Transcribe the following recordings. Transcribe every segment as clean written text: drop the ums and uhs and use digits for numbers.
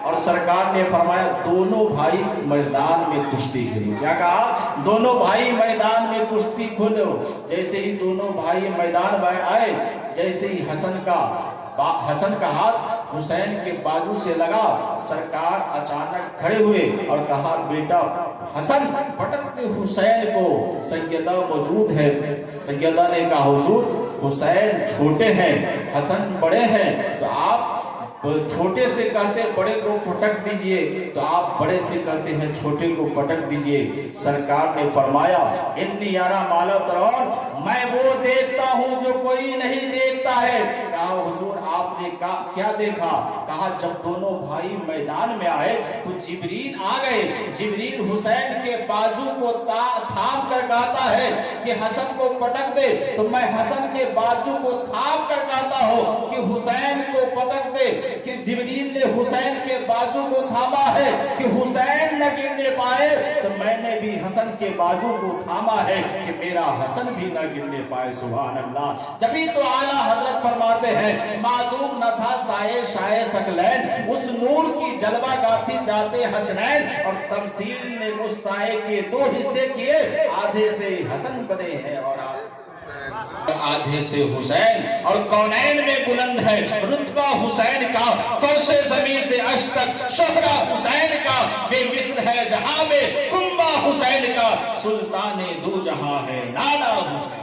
اور سرکار نے فرمایا دونوں بھائی میدان میں کشتی کھیلو. کیا کہا؟ دونوں بھائی میدان میں کشتی کھیلو. جیسے ہی دونوں بھائی میدان میں آئے، جیسے ہی حسن کا ہاتھ حسین کے بازو سے لگا، سرکار اچانک کھڑے ہوئے اور کہا بیٹا حسن. پٹکتے حسین کو سیدہ موجود ہے. سیدہ نے کہا حضور حسین چھوٹے ہیں، حسن بڑے ہیں، تو آپ چھوٹے سے کہتے بڑے کو پٹک دیجئے، تو آپ بڑے سے کہتے ہیں چھوٹے کو پٹک دیجئے. سرکار نے فرمایا انی ارا ما لا ترون، میں وہ دیکھتا ہوں جو کوئی نہیں دیکھتا ہے. کہا حضور آپ نے کیا دیکھا؟ کہا جب دونوں بھائی میدان میں آئے تو جبریل آ گئے. جبریل حسین کے بازو کو تھام کر کہتا ہے کہ حسن کو پٹک دے، تو میں حسن کے بازو کو تھام کر کہتا ہوں کہ حسین کو پٹک دے. کہ جبریل نے حسین کے بازو کو تھاما ہے کہ حسین نہ گرنے پائے، تو میں نے بھی حسن کے بازو کو تھاما ہے کہ میرا حسن بھی نہ گرنے پائے. سبحان اللہ. جبھی تو اعلیٰ حضرت فرماتے ہیں معدوم نہ تھا سائے شائے ثقلین، اس نور کی جلوہ گاہی جاتے حسنین، اور تمثیل نے اس سائے کے دو حصے کیے، آدھے سے حسن بنے ہیں اور آدھے سے حسین. اور کونین میں بلند ہے رتبہ حسین کا، فرش زمین سے عرش تک شہرہ حسین کا، بے مثل ہے جہاں میں کنبہ حسین کا، سلطان دو جہاں ہے نانا حسین،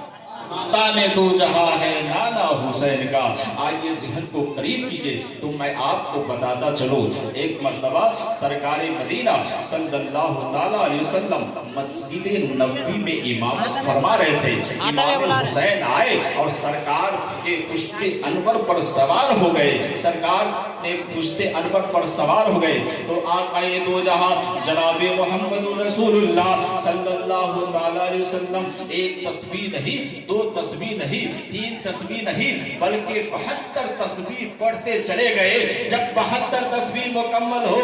سلطان دو جہاں ہے نانا حسین کا. آئیے ذہن کو قریب کیجئے تو میں آپ کو بتاتا چلو. ایک مرتبہ سرکار مدینہ صلی اللہ تعالیٰ علیہ وسلم مسجد نبوی میں امامت فرما رہے تھے. امام حسین آئے اور سرکار کے پشت انور پر سوار ہو گئے. سرکار نے پشت انور پر سوار ہو گئے تو آقا دو جہاں جناب محمد رسول اللہ صلی اللہ تعالیٰ علیہ وسلم ایک تسبیح نہیں، دو تسبیح نہیں، تین تسبیح نہیں، بلکہ 72 تسبیح پڑھتے چلے گئے. جب 72 تسبیح مکمل ہو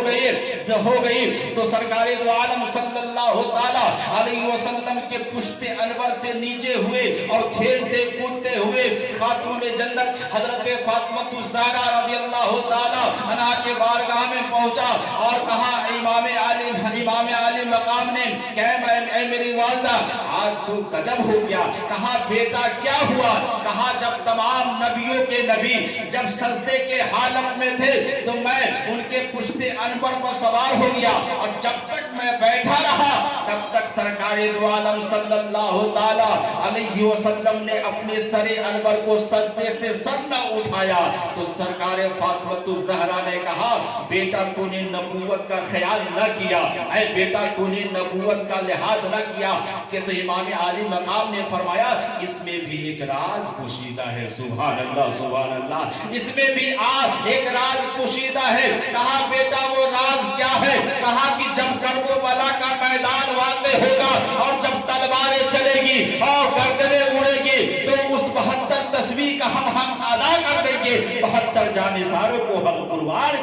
گئی تو سرکار دو عالم صلی اللہ تعالیٰ علیہ وسلم کے پشت انور سے نیچے ہوئے اور کھیلتے کودتے ہوئے خاتون جنت حضرت فاطمہ الزہرا رضی اللہ تعالیٰ عنہا کے بارگاہ میں پہنچا اور کہا امام عالی مقام نے کہا اے میری والدہ آج تو گجب ہو گیا. کہا بیٹا کیا ہوا؟ کہا جب تمام نبیوں کے نبی جب سجدے کے حالت میں تھے تو میں ان کے پشت انور پر سوار ہو گیا، اور جب تک میں بیٹھا رہا تب تک سرکار دو عالم صلی اللہ تعالی علیہ وسلم نے اپنے سر انور کو سجدے سے سر نہ اٹھایا. تو سرکار فاطمہ الزہرا نے کہا بیٹا تو نے نبوت کا خیال نہ کیا، اے بیٹا تو نے نبوت کا لحاظ نہ کیا. کہ تو امام عالی مقام نے فرمایا اس میں بھی ایک راز پوشیدہ ہے. سبحان اللہ سبحان اللہ. اس میں بھی ایک راز پوشیدہ ہے. کہا بیٹا وہ راز کیا ہے؟ کہا کہ جب کربلا کا میدان واقع ہوگا اور جب تلواریں چلے گی اور گردنیں اڑے گی تو اس 72 تسبیح کا ہم ادا کر دیں گے، 72 جانثاروں کو ہم قربان